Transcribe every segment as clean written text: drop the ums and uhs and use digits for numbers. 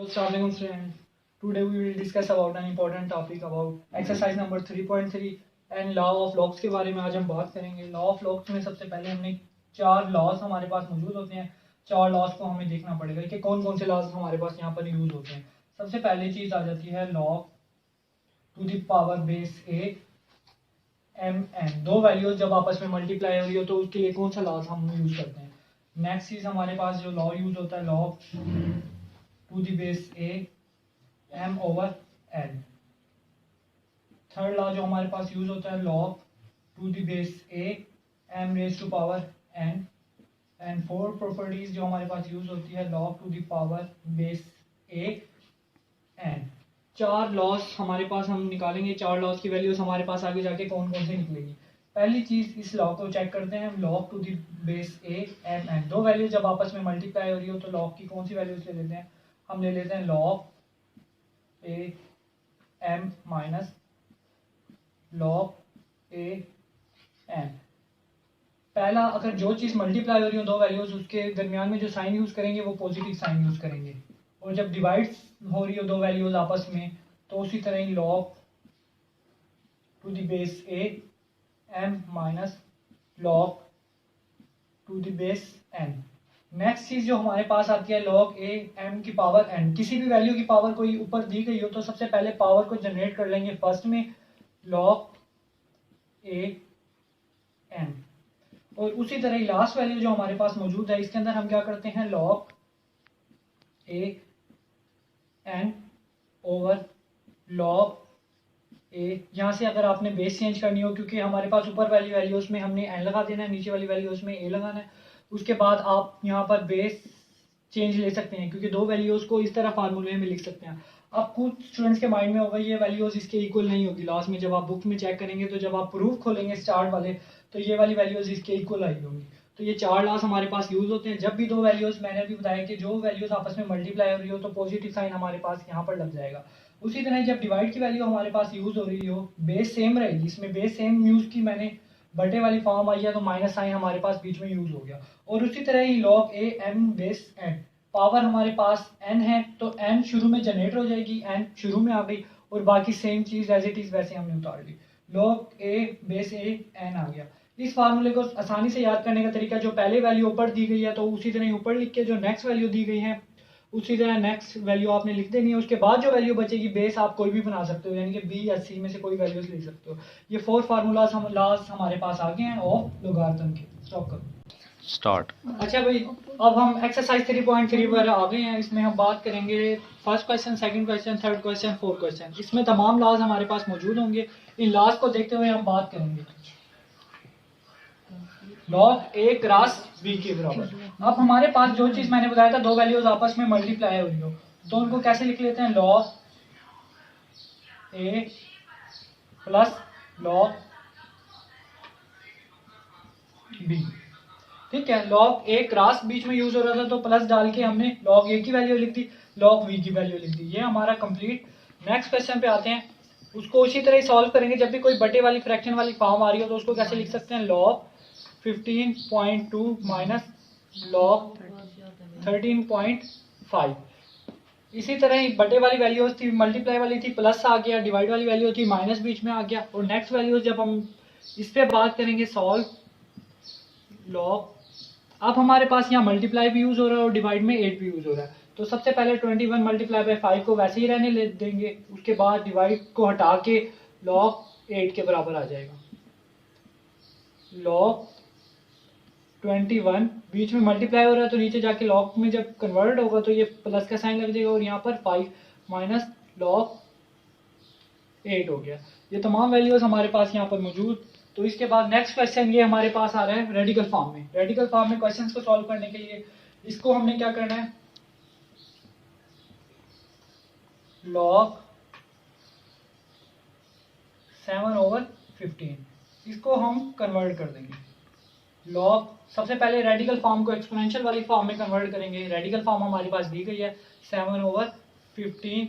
Assalamualaikum friend. Today we will discuss about an important topic about exercise number 3.3 and law of logs के बारे में आज हम बात करेंगे। लॉ ऑफ लॉग्स में सबसे पहले हमने चार लॉज हमारे पास मौजूद होते हैं। चार लॉज को हमें देखना पड़ेगा कि कौन कौन से लॉज हमारे पास यहाँ पर यूज होते हैं। सबसे पहली चीज आ जाती है log to the power base A m n. दो वैल्यूज जब आपस में मल्टीप्लाई हो रही हो तो उसके लिए कौन सा लॉज हम यूज करते हैं। नेक्स्ट चीज हमारे पास जो लॉ यूज होता है log to the base A m over n. Third law जो हमारे पास यूज होता है log to the base A m raise to power n. And fourth properties जो हमारे पास यूज होती है log to the power base a n. चार लॉज हमारे पास हम निकालेंगे। चार लॉज की वैल्यूज हमारे पास आगे जाके कौन कौन से निकलेगी। पहली चीज इस लॉ को चेक करते हैं log to the base A m n. दो वैल्यूज जब आपस में मल्टीप्लाई हो रही हो तो लॉग की कौन सी वैल्यूज ले लेते हैं। हम ले लेते हैं log A M minus log a n. पहला अगर जो चीज मल्टीप्लाई हो रही हो दो वैल्यूज उसके दरमियान में जो साइन यूज करेंगे वो पॉजिटिव साइन यूज करेंगे। और जब डिवाइड हो रही हो दो वैल्यूज आपस में तो उसी तरह ही log to the base A M minus log to the base N. Next चीज जो हमारे पास आती है लॉग ए एम की पावर एन। किसी भी वैल्यू की पावर कोई ऊपर दी गई हो तो सबसे पहले पावर को जनरेट कर लेंगे फर्स्ट में लॉग ए एन। और उसी तरह लास्ट वैल्यू जो हमारे पास मौजूद है इसके अंदर हम क्या करते हैं log a N over log ए। यहाँ से अगर आपने बेस चेंज करनी हो क्योंकि हमारे पास ऊपर वाली वैल्यूज में हमने एन लगा देना है नीचे वाली वैल्यूज में ए लगाना है। उसके बाद आप यहाँ पर बेस चेंज ले सकते हैं क्योंकि दो वैल्यूज को इस तरह फार्मूले में लिख सकते हैं। अब कुछ स्टूडेंट्स के माइंड में होगा ये वैल्यूज इसके इक्वल नहीं होगी। लास्ट में जब आप बुक में चेक करेंगे तो जब आप प्रूफ खोलेंगे स्टार्ट वाले तो ये वाली वैल्यूज इसके इक्वल आई होंगी। तो ये चार लॉस हमारे पास यूज होते हैं। जब भी दो वैल्यूज मैंने भी बताया कि जो वैल्यूज आपस में मल्टीप्लाई हो रही हो तो पॉजिटिव साइन हमारे पास यहाँ पर लग जाएगा। उसी तरह जब डिवाइड की वैल्यू हमारे पास यूज हो रही हो बेस सेम रहेगी। इसमें बेस सेम यूज की मैंने बटे वाली फॉर्म आई है तो माइनस साइन हमारे पास बीच में यूज हो गया। और उसी तरह ही लॉग ए एम बेस एन। पावर हमारे पास एन है तो एन शुरू में जनरेट हो जाएगी एन शुरू में आ गई और बाकी सेम चीज एज इट इज वैसे हमने उतार ली। Log A base a N आ गया। इस फार्मूले को आसानी से याद करने का तरीका जो पहले वैल्यू ऊपर दी गई है तो उसी तरह ऊपर लिख के जो नेक्स्ट वैल्यू दी गई है उसी तरह नेक्स्ट वैल्यू आपने लिख देनी है। उसके बाद जो वैल्यू बचेगी बेस आप कोई भी बना सकते हो यानी कि बी या सी में से कोई वैल्यूज लिख सकते हो। ये फोर फार्मूलाज हम लास्ट हमारे पास आ गए हैं ऑफ लोगारिथम के। स्टॉप करो स्टार्ट। अच्छा भाई अब हम एक्सरसाइज 3.3 पर आ गए हैं। इसमें हम बात करेंगे first question second question third question fourth question. इसमें तमाम लॉज हमारे पास मौजूद होंगे। इन लॉज को देखते हुए हम बात करेंगे लॉग ए क्रॉस बी के बराबर। अब हमारे पास जो चीज मैंने बताया था दो वैल्यूज आपस में मल्टीप्लाई हो रही हो तो उनको कैसे लिख लेते हैं लॉग ए प्लस लॉग बी। ठीक है लॉग ए क्रॉस बीच में यूज हो रहा था तो प्लस डाल के हमने लॉग ए की वैल्यू लिख दी लॉग बी की वैल्यू लिख दी। ये हमारा कंप्लीट। नेक्स्ट क्वेश्चन पे आते हैं उसको उसी तरह सॉल्व करेंगे। जब भी कोई बटे वाली फ्रैक्शन वाली फॉर्म आ रही हो तो उसको कैसे लिख सकते हैं लॉग 15.2 माइनस लॉग 13.5। इसी तरह ही बटे वाली वैल्यूज थी मल्टीप्लाई वाली थी प्लस आ गया डिवाइड वाली वैल्यू थी माइनस बीच में आ गया। और नेक्स्ट वैल्यूज जब हम इस पे बात करेंगे सॉल्व लॉग। अब हमारे पास यहाँ मल्टीप्लाई भी यूज हो रहा है और डिवाइड में 8 भी यूज हो रहा है तो सबसे पहले 21 मल्टीप्लाई बाय 5 को वैसे ही रहने ले देंगे। उसके बाद डिवाइड को हटा के लॉग 8 के बराबर आ जाएगा। लॉग 21 बीच में मल्टीप्लाई हो रहा है तो नीचे जाके लॉग में जब कन्वर्ट होगा तो ये प्लस का साइन लग जाएगा और यहाँ पर 5 माइनस लॉग 8 हो गया। ये तमाम वैल्यूज हमारे पास यहाँ पर मौजूद। तो इसके बाद नेक्स्ट क्वेश्चन ये हमारे पास आ रहा है रेडिकल फॉर्म में। रेडिकल फॉर्म में क्वेश्चंस को सॉल्व करने के लिए इसको हमने क्या करना है लॉग 7/15 इसको हम कन्वर्ट कर देंगे लॉग। सबसे पहले रेडिकल फॉर्म को एक्सपोनेंशियल वाली फॉर्म में कन्वर्ट करेंगे। रेडिकल फॉर्म हमारे पास दी गई है 7/15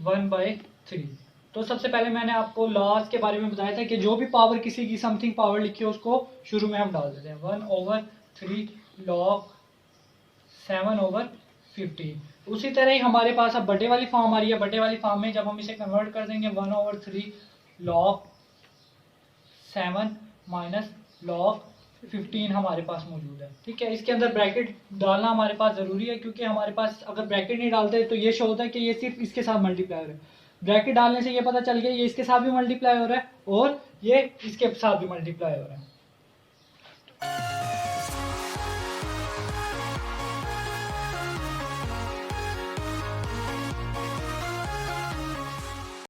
1/3। तो सबसे पहले मैंने आपको लॉज के बारे में बताया था कि जो भी पावर किसी की समथिंग पावर लिखी है उसको शुरू में हम डाल देते हैं 1/3 log 7/15 15। उसी तरह ही हमारे पास अब बड़े वाली फॉर्म आ रही है। बड़े वाली फॉर्म में जब हम इसे कन्वर्ट कर देंगे 1/3 log 7 माइनस log 15 हमारे पास मौजूद है। ठीक है, इसके अंदर ब्रैकेट डालना हमारे पास ज़रूरी है, क्योंकि हमारे पास अगर ब्रैकेट नहीं डालते तो ये शो होता है कि ये सिर्फ इसके साथ मल्टीप्लाई हो रहा है। ब्रैकेट डालने से ये पता चल गया ये इसके साथ भी मल्टीप्लाई हो रहा है और ये इसके साथ भी मल्टीप्लाई हो रहा है।